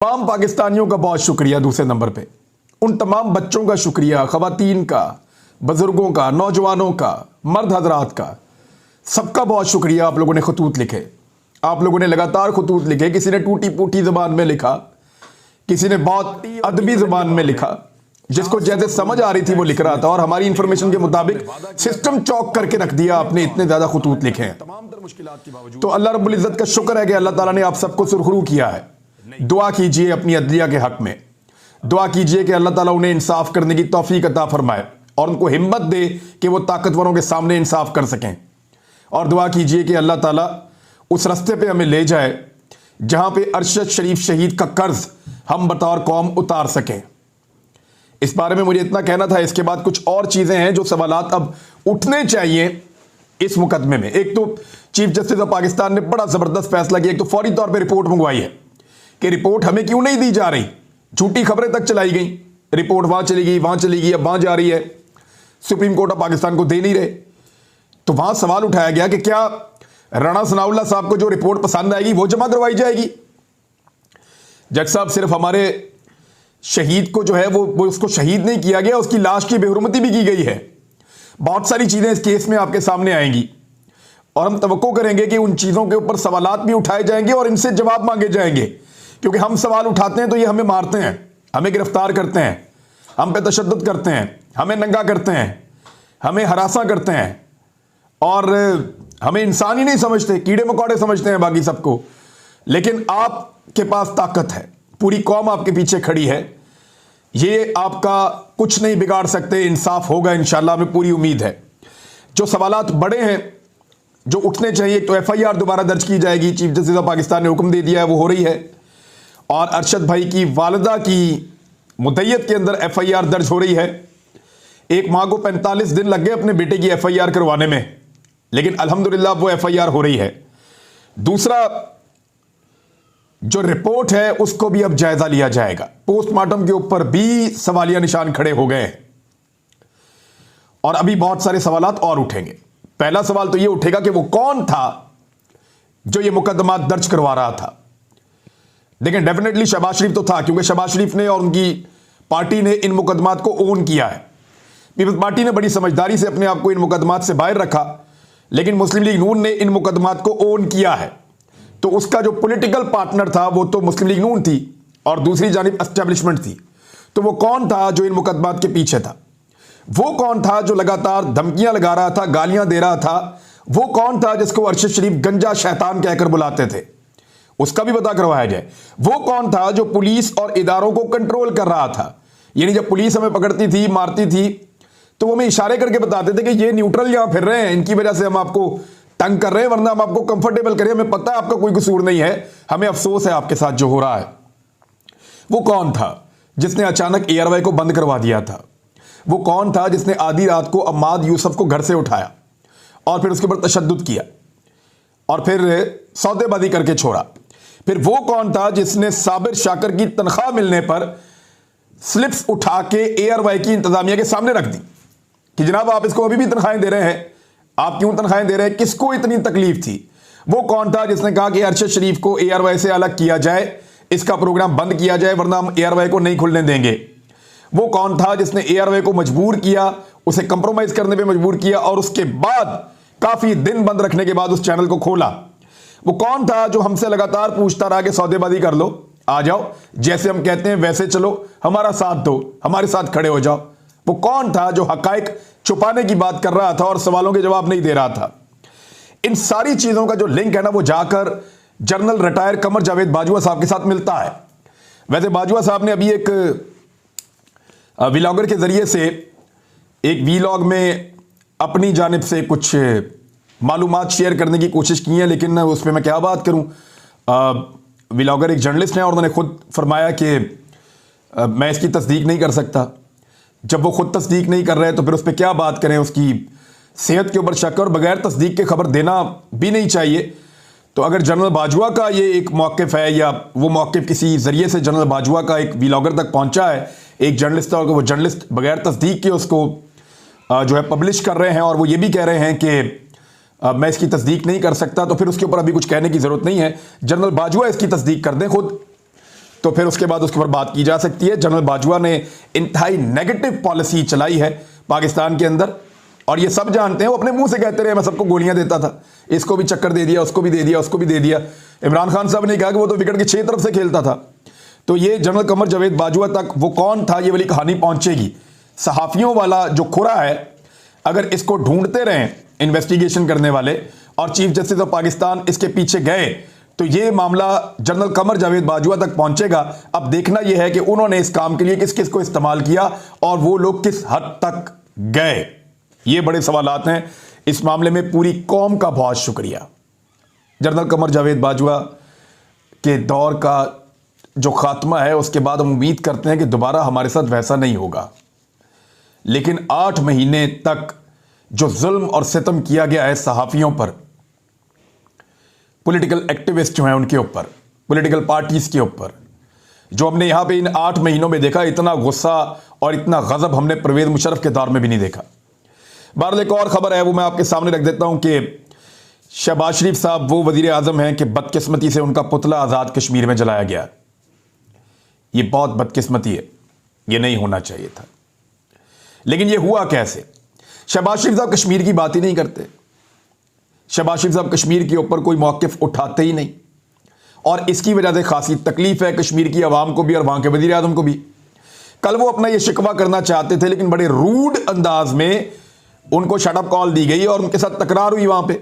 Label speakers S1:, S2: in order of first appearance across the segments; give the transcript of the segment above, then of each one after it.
S1: तमाम पाकिस्तानियों का बहुत शुक्रिया। दूसरे नंबर पे उन तमाम बच्चों का शुक्रिया, ख़वातीन का, बुजुर्गों का, नौजवानों का, मर्द हजरात का, सबका बहुत शुक्रिया। आप लोगों ने खतूत लिखे, आप लोगों ने लगातार खतूत लिखे। किसी ने टूटी फूटी ज़बान में लिखा, किसी ने बहुत अदबी ज़बान में लिखा, जिसको जैसे समझ आ रही थी वो लिख रहा था। और हमारी इंफॉर्मेशन के मुताबिक सिस्टम चौक करके रख दिया आपने, इतने ज़्यादा खतूत लिखे हैं। तो अल्लाह रब्बुल इज़्ज़त का शुक्र है कि अल्लाह ताला ने आप सबको सुरखरू किया है। दुआ कीजिए अपनी अदलिया के हक में, दुआ कीजिए कि अल्लाह ताला उन्हें इंसाफ करने की तौफीक अता फरमाए और उनको हिम्मत दे कि वो ताकतवरों के सामने इंसाफ कर सकें। और दुआ कीजिए कि अल्लाह ताला उस रास्ते पे हमें ले जाए जहां पे अरशद शरीफ शहीद का कर्ज हम बतौर कौम उतार सकें। इस बारे में मुझे इतना कहना था। इसके बाद कुछ और चीज़ें हैं जो सवालात अब उठने चाहिए इस मुकदमे में। एक तो चीफ जस्टिस ऑफ पाकिस्तान ने बड़ा ज़बरदस्त फैसला किया। एक तो फौरी तौर पर रिपोर्ट मंगवाई है कि रिपोर्ट हमें क्यों नहीं दी जा रही। झूठी खबरें तक चलाई गई, रिपोर्ट वहां चली गई, वहां चली गई, अब वहां जा रही है। सुप्रीम कोर्ट ऑफ पाकिस्तान को दे नहीं रहे। तो वहां सवाल उठाया गया कि क्या राणा सनाउल्लाह साहब को जो रिपोर्ट पसंद आएगी वो जमा करवाई जाएगी। जज साहब, सिर्फ हमारे शहीद को जो है वो उसको शहीद नहीं किया गया, उसकी लाश की बेहुरमती भी की गई है। बहुत सारी चीजें इस केस में आपके सामने आएंगी और हम तवक्को करेंगे कि उन चीजों के ऊपर सवालात भी उठाए जाएंगे और इनसे जवाब मांगे जाएंगे। क्योंकि हम सवाल उठाते हैं तो ये हमें मारते हैं, हमें गिरफ्तार करते हैं, हम पे तशद्दुद करते हैं, हमें नंगा करते हैं, हमें हरासा करते हैं और हमें इंसान ही नहीं समझते, कीड़े मकोड़े समझते हैं बाकी सबको। लेकिन आपके पास ताकत है, पूरी कौम आपके पीछे खड़ी है, ये आपका कुछ नहीं बिगाड़ सकते। इंसाफ होगा इंशाल्लाह, हमें पूरी उम्मीद है। जो सवालात बड़े हैं जो उठने चाहिए, तो FIR दोबारा दर्ज की जाएगी। चीफ जस्टिस ऑफ पाकिस्तान ने हुक्म दे दिया है, वो हो रही है। और अरशद भाई की वालिदा की मुद्दत के अंदर FIR दर्ज हो रही है। एक माँ को 45 दिन लग गए अपने बेटे की FIR करवाने में, लेकिन अल्हम्दुलिल्लाह वो FIR हो रही है। दूसरा, जो रिपोर्ट है उसको भी अब जायजा लिया जाएगा। पोस्टमार्टम के ऊपर भी सवालिया निशान खड़े हो गए हैं और अभी बहुत सारे सवालात और उठेंगे। पहला सवाल तो ये उठेगा कि वो कौन था जो ये मुकदमा दर्ज करवा रहा था। लेकिन डेफिनेटली शहबाज शरीफ तो था, क्योंकि शहबाज शरीफ ने और उनकी पार्टी ने इन मुकदमात को ओन किया है। पीपल्स पार्टी ने बड़ी समझदारी से अपने आप को इन मुकदमात से बाहर रखा, लेकिन मुस्लिम लीग नून ने इन मुकदमात को ओन किया है। तो उसका जो पॉलिटिकल पार्टनर था वो तो मुस्लिम लीग नून थी और दूसरी जानिब एस्टेब्लिशमेंट थी। तो वो कौन था जो इन मुकदमात के पीछे था? वो कौन था जो लगातार धमकियां लगा रहा था, गालियां दे रहा था? वो कौन था जिसको अरशद शरीफ गंजा शैतान कहकर बुलाते थे? उसका भी पता करवाया जाए। वो कौन था जो पुलिस और इदारों को कंट्रोल कर रहा था? यानी जब पुलिस हमें पकड़ती थी, मारती थी, तो वो हमें इशारे करके बताते थे कि ये न्यूट्रल यहां फिर रहे हैं, इनकी वजह से हम आपको तंग कर रहे हैं, वरना हम आपको कंफर्टेबल करें, हमें पता है आपका कोई कसूर नहीं है, हमें अफसोस है आपके साथ जो हो रहा है। वो कौन था जिसने अचानक ARY को बंद करवा दिया था? वो कौन था जिसने आधी रात को अम्माद यूसुफ को घर से उठाया और फिर उसके ऊपर तशद्दुद किया और फिर सौदेबाजी करके छोड़ा? फिर वो कौन था जिसने साबिर शाकर की तनख्वाह मिलने पर स्लिप्स उठा के ARY की इंतजामिया के सामने रख दी कि जनाब आप इसको अभी भी तनख्वाहें दे रहे हैं, आप क्यों तनख्वाहें दे रहे हैं, किसको इतनी तकलीफ थी? वो कौन था जिसने कहा कि अरशद शरीफ को ARY से अलग किया जाए, इसका प्रोग्राम बंद किया जाए, वरना हम ARY को नहीं खुलने देंगे? वो कौन था जिसने ARY को मजबूर किया, उसे कंप्रोमाइज करने पे मजबूर किया और उसके बाद काफी दिन बंद रखने के बाद उस चैनल को खोला? वो कौन था जो हमसे लगातार पूछता रहा कि सौदेबाजी कर लो, आ जाओ, जैसे हम कहते हैं वैसे चलो, हमारा साथ दो, हमारे साथ खड़े हो जाओ? वो कौन था जो हकायक छुपाने की बात कर रहा था और सवालों के जवाब नहीं दे रहा था? इन सारी चीजों का जो लिंक है ना, वो जाकर जनरल रिटायर कमर जावेद बाजवा साहब के साथ मिलता है। वैसे बाजवा साहब ने अभी एक व्लॉगर के जरिए से एक वीलॉग में अपनी जानिब से कुछ मालूमात शेयर करने की कोशिश की है, लेकिन उस पर मैं क्या बात करूं। व्लॉगर एक जर्नलिस्ट हैं और उन्होंने खुद फरमाया कि मैं इसकी तस्दीक नहीं कर सकता। जब वो खुद तस्दीक नहीं कर रहे तो फिर उस पर क्या बात करें? उसकी सेहत के ऊपर शक और बगैर तस्दीक के खबर देना भी नहीं चाहिए। तो अगर जनरल बाजवा का ये एक मौक़िफ़ है या वो मौक़िफ़ किसी ज़रिए से जनरल बाजवा का एक व्लॉगर तक पहुंचा है, एक जर्नलिस्ट था, और वो जर्नलिस्ट बगैर तस्दीक के उसको जो है पब्लिश कर रहे हैं और वो ये भी कह रहे हैं कि मैं इसकी तस्दीक नहीं कर सकता, तो फिर उसके ऊपर अभी कुछ कहने की ज़रूरत नहीं है। जनरल बाजवा इसकी तस्दीक कर दें खुद। तो फिर उसके बाद उसके ऊपर बात की जा सकती है। जनरल बाजवा ने इंतहाई नेगेटिव पॉलिसी चलाई है पाकिस्तान के अंदर, और ये सब जानते हैं। वो अपने मुंह से कहते रहे मैं सबको गोलियां देता था, इसको भी चक्कर दे दिया, उसको भी दे दिया, उसको भी दे दिया। इमरान खान साहब ने कहा कि वो तो विकेट की 6 तरफ से खेलता था। तो ये जनरल कमर जावेद बाजवा तक वो कौन था, ये वाली कहानी पहुंचेगी। सहाफियों वाला जो खुरा है, अगर इसको ढूंढते रहें इन्वेस्टिगेशन करने वाले और चीफ जस्टिस ऑफ पाकिस्तान इसके पीछे गए, तो ये मामला जनरल कमर जावेद बाजवा तक पहुंचेगा। अब देखना यह है कि उन्होंने इस काम के लिए किस किस को इस्तेमाल किया और वो लोग किस हद तक गए। ये बड़े सवालात हैं इस मामले में। पूरी कौम का बहुत शुक्रिया। जनरल कमर जावेद बाजवा के दौर का जो खात्मा है, उसके बाद हम उम्मीद करते हैं कि दोबारा हमारे साथ वैसा नहीं होगा। लेकिन 8 महीने तक जो जुल्म और सितम किया गया है सहाफियों पर, पॉलिटिकल एक्टिविस्ट जो हैं उनके ऊपर, पॉलिटिकल पार्टीज के ऊपर, जो हमने यहां पे इन 8 महीनों में देखा, इतना गुस्सा और इतना गजब हमने परवेज मुशर्रफ के दौर में भी नहीं देखा। बहरहाल एक और खबर है, वो मैं आपके सामने रख देता हूं कि शहबाज शरीफ साहब वो वजीर आजम हैं कि बदकिस्मती से उनका पुतला आज़ाद कश्मीर में जलाया गया। ये बहुत बदकिस्मती है, ये नहीं होना चाहिए था। लेकिन ये हुआ कैसे? शहबाज शरीफ साहब कश्मीर की बात ही नहीं करते। शहबाज शरीफ साहब कश्मीर के ऊपर कोई मौक़िफ़ उठाते ही नहीं, और इसकी वजह से खासी तकलीफ है कश्मीर की आवाम को भी और वहां के वजीर आजम को भी। कल वो अपना ये शिकवा करना चाहते थे, लेकिन बड़े रूड अंदाज में उनको शटअप कॉल दी गई और उनके साथ तकरार हुई वहां पे।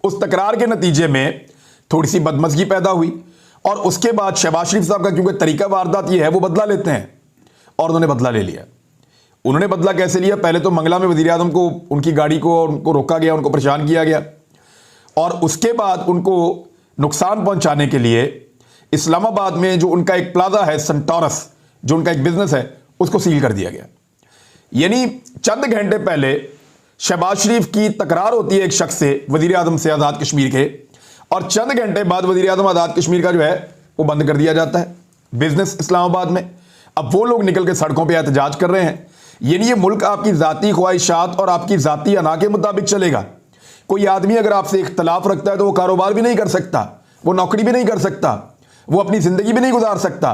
S1: उस तकरार के नतीजे में थोड़ी सी बदमज़गी पैदा हुई, और उसके बाद शहबाज शरीफ साहब का क्योंकि तरीका वारदात ये है, वो बदला लेते हैं, और उन्होंने बदला ले लिया। उन्होंने बदला कैसे लिया? पहले तो मंगला में वजीर आजम को, उनकी गाड़ी को उनको रोका गया, उनको परेशान किया गया, और उसके बाद उनको नुकसान पहुंचाने के लिए इस्लामाबाद में जो उनका एक प्लाजा है सेंटोरस, जो उनका एक बिजनेस है, उसको सील कर दिया गया। यानी चंद घंटे पहले शहबाज शरीफ की तकरार होती है एक शख्स से, वजीर आजम से आज़ाद कश्मीर के, और चंद घंटे बाद वजीर आजम आज़ाद कश्मीर का जो है वो बंद कर दिया जाता है, बिजनेस इस्लामाबाद में। अब वो लोग निकल के सड़कों पर एहतजाज कर रहे हैं। यानी ये मुल्क आपकी ज़ाती ख्वाहिशात और आपकी ज़ाती अना के मुताबिक चलेगा। कोई आदमी अगर आपसे इख्तलाफ रखता है तो वो कारोबार भी नहीं कर सकता, वो नौकरी भी नहीं कर सकता, वो अपनी ज़िंदगी भी नहीं गुजार सकता।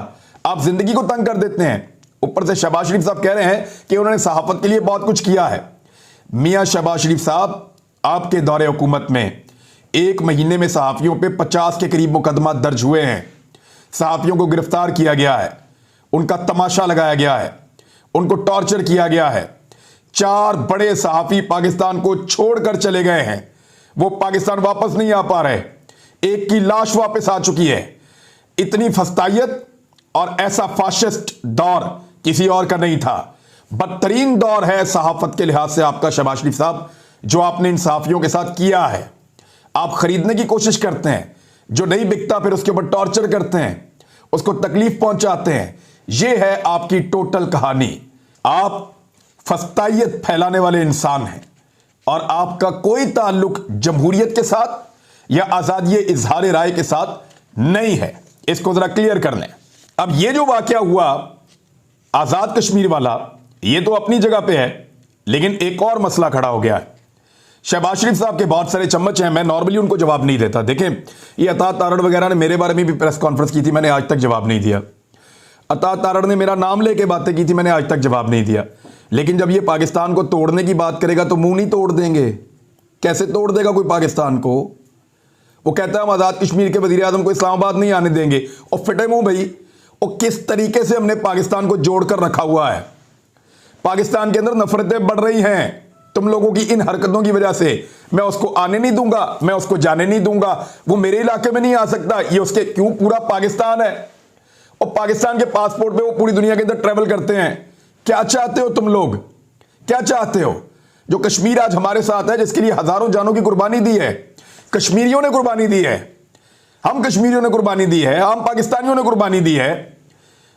S1: आप ज़िंदगी को तंग कर देते हैं। ऊपर से शहबाज शरीफ साहब कह रहे हैं कि उन्होंने सहाफ़त के लिए बहुत कुछ किया है। मियाँ शहबाज शरीफ साहब, आपके दौरे हुकूमत में 1 महीने में सहाफ़ियों पे 50 के करीब मुकदमा दर्ज हुए हैं। सहाफ़ियों को गिरफ्तार किया गया है, उनका तमाशा लगाया गया है, उनको टॉर्चर किया गया है। 4 बड़े सहाफ़ी पाकिस्तान को छोड़कर चले गए हैं, वो पाकिस्तान वापस नहीं आ पा रहे। एक की लाश वापस आ चुकी है। इतनी फस्तायत और ऐसा फाशिस्ट दौर किसी और का नहीं था। बदतरीन दौर है सहाफत के लिहाज से आपका शहबाज शरीफ साहब, जो आपने इन सहाफियों के साथ किया है। आप खरीदने की कोशिश करते हैं, जो नहीं बिकता फिर उसके ऊपर टॉर्चर करते हैं, उसको तकलीफ पहुंचाते हैं। यह है आपकी टोटल कहानी। आप फस्तायत फैलाने वाले इंसान हैं, और आपका कोई ताल्लुक जमहूरियत के साथ या आज़ादी इजहार राय के साथ नहीं है। इसको जरा क्लियर कर लें। अब ये जो वाकया हुआ आज़ाद कश्मीर वाला, ये तो अपनी जगह पे है, लेकिन एक और मसला खड़ा हो गया है। शहबाज शरीफ साहब के बहुत सारे चम्मच हैं, मैं नॉर्मली उनको जवाब नहीं देता। देखें, ये अता तारड़ वगैरह ने मेरे बारे में भी प्रेस कॉन्फ्रेंस की थी, मैंने आज तक जवाब नहीं दिया। अता तारड़ ने मेरा नाम लेके बातें की थी, मैंने आज तक जवाब नहीं दिया। लेकिन जब ये पाकिस्तान को तोड़ने की बात करेगा तो मुंह नहीं तोड़ देंगे। कैसे तोड़ देगा कोई पाकिस्तान को? वो कहता है हम आज़ाद कश्मीर के वजीर आजम को इस्लामाबाद नहीं आने देंगे, और फिटे मुंह भाई, और किस तरीके से हमने पाकिस्तान को जोड़कर रखा हुआ है। पाकिस्तान के अंदर नफरतें बढ़ रही हैं तुम लोगों की इन हरकतों की वजह से। मैं उसको आने नहीं दूंगा, मैं उसको जाने नहीं दूंगा, वो मेरे इलाके में नहीं आ सकता। ये उसके क्यों, पूरा पाकिस्तान है, और पाकिस्तान के पासपोर्ट पे वो पूरी दुनिया के अंदर ट्रेवल करते हैं। क्या चाहते हो तुम लोग? क्या चाहते हो? जो कश्मीर आज हमारे साथ है, जिसके लिए हजारों जानों की कुर्बानी दी है, कश्मीरियों ने कुर्बानी दी है, हम कश्मीरियों ने कुर्बानी दी है, हम पाकिस्तानियों ने कुर्बानी दी है,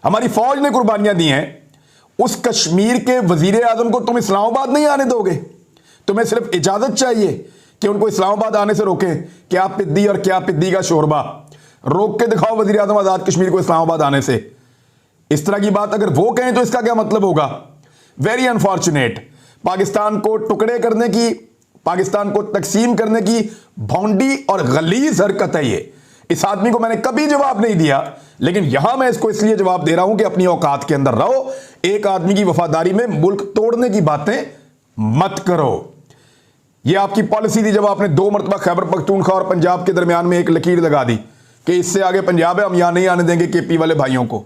S1: हमारी फौज ने कुर्बानियां दी हैं। उस कश्मीर के वजीर आजम को तुम इस्लामाबाद नहीं आने दोगे? तुम्हें सिर्फ इजाजत चाहिए कि उनको इस्लामाबाद आने से रोकें। क्या पिद्दी और क्या पिद्दी का शोरबा, रोक के दिखाओ वजीर आजम आजाद कश्मीर को इस्लामाबाद आने से। इस तरह की बात अगर वो कहें तो इसका क्या मतलब होगा? Very unfortunate. पाकिस्तान को टुकड़े करने की, पाकिस्तान को तकसीम करने की भौंडी और गलीज हरकत है ये। इस आदमी को मैंने कभी जवाब नहीं दिया, लेकिन यहां मैं इसको इसलिए जवाब दे रहा हूं कि अपनी औकात के अंदर रहो। एक आदमी की वफादारी में मुल्क तोड़ने की बातें मत करो। यह आपकी पॉलिसी थी जब आपने 2 मरतबा खैबर पख्तूनख्वा और पंजाब के दरमियान में एक लकीर लगा दी कि इससे आगे पंजाब है, हम यहां नहीं आने देंगे केपी वाले भाइयों को।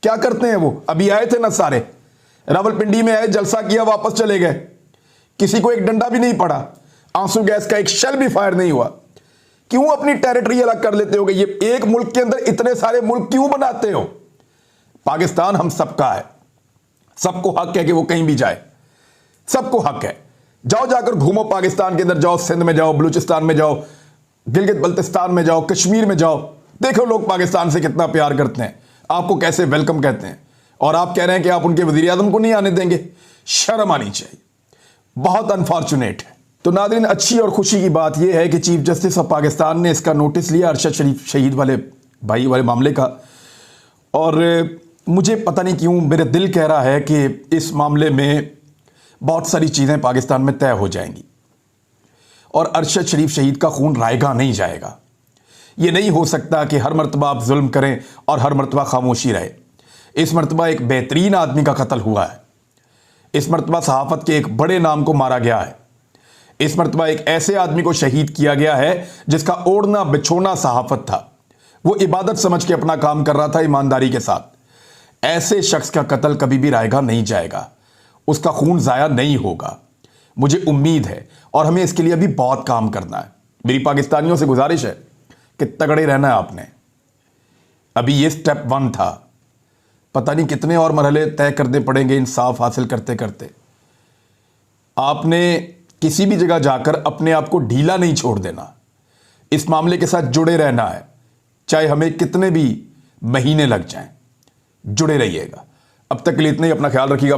S1: क्या करते हैं वो? अभी आए थे ना सारे, रावलपिंडी में आए, जलसा किया, वापस चले गए। किसी को एक डंडा भी नहीं पड़ा, आंसू गैस का एक शेल भी फायर नहीं हुआ। क्यों अपनी टेरिटरी अलग कर लेते हो? ये एक मुल्क के अंदर इतने सारे मुल्क क्यों बनाते हो? पाकिस्तान हम सबका है, सबको हक है कि वो कहीं भी जाए, सबको हक है। जाओ, जाकर घूमो पाकिस्तान के अंदर, जाओ सिंध में जाओ, बलूचिस्तान में जाओ, गिलगित बल्तिस्तान में जाओ, कश्मीर में जाओ, देखो लोग पाकिस्तान से कितना प्यार करते हैं, आपको कैसे वेलकम कहते हैं। और आप कह रहे हैं कि आप उनके वजीर आजम को नहीं आने देंगे। शर्म आनी चाहिए, बहुत अनफॉर्चुनेट है। तो नाज़रीन, अच्छी और खुशी की बात यह है कि चीफ जस्टिस ऑफ पाकिस्तान ने इसका नोटिस लिया अरशद शरीफ शहीद वाले भाई वाले मामले का। और मुझे पता नहीं क्यों मेरा दिल कह रहा है कि इस मामले में बहुत सारी चीज़ें पाकिस्तान में तय हो जाएंगी और अरशद शरीफ शहीद का खून रायगा नहीं जाएगा। ये नहीं हो सकता कि हर मरतबा आप जुल्म करें और हर मरतबा खामोशी रहे। इस मरतबा एक बेहतरीन आदमी का कत्ल हुआ है, इस मरतबा सहाफ़त के एक बड़े नाम को मारा गया है, इस मरतबा एक ऐसे आदमी को शहीद किया गया है जिसका ओढ़ना बिछोना सहाफ़त था। वो इबादत समझ के अपना काम कर रहा था ईमानदारी के साथ। ऐसे शख्स का कत्ल कभी भी रायगा नहीं जाएगा, उसका खून ज़ाया नहीं होगा, मुझे उम्मीद है। और हमें इसके लिए अभी बहुत काम करना है। मेरी पाकिस्तानियों से गुजारिश है कि तगड़े रहना है आपने। अभी ये स्टेप 1 था, पता नहीं कितने और मरहले तय करने पड़ेंगे इंसाफ हासिल करते करते। आपने किसी भी जगह जाकर अपने आप को ढीला नहीं छोड़ देना, इस मामले के साथ जुड़े रहना है, चाहे हमें कितने भी महीने लग जाएं, जुड़े रहिएगा। अब तक के लिए इतना ही, अपना ख्याल रखिएगा।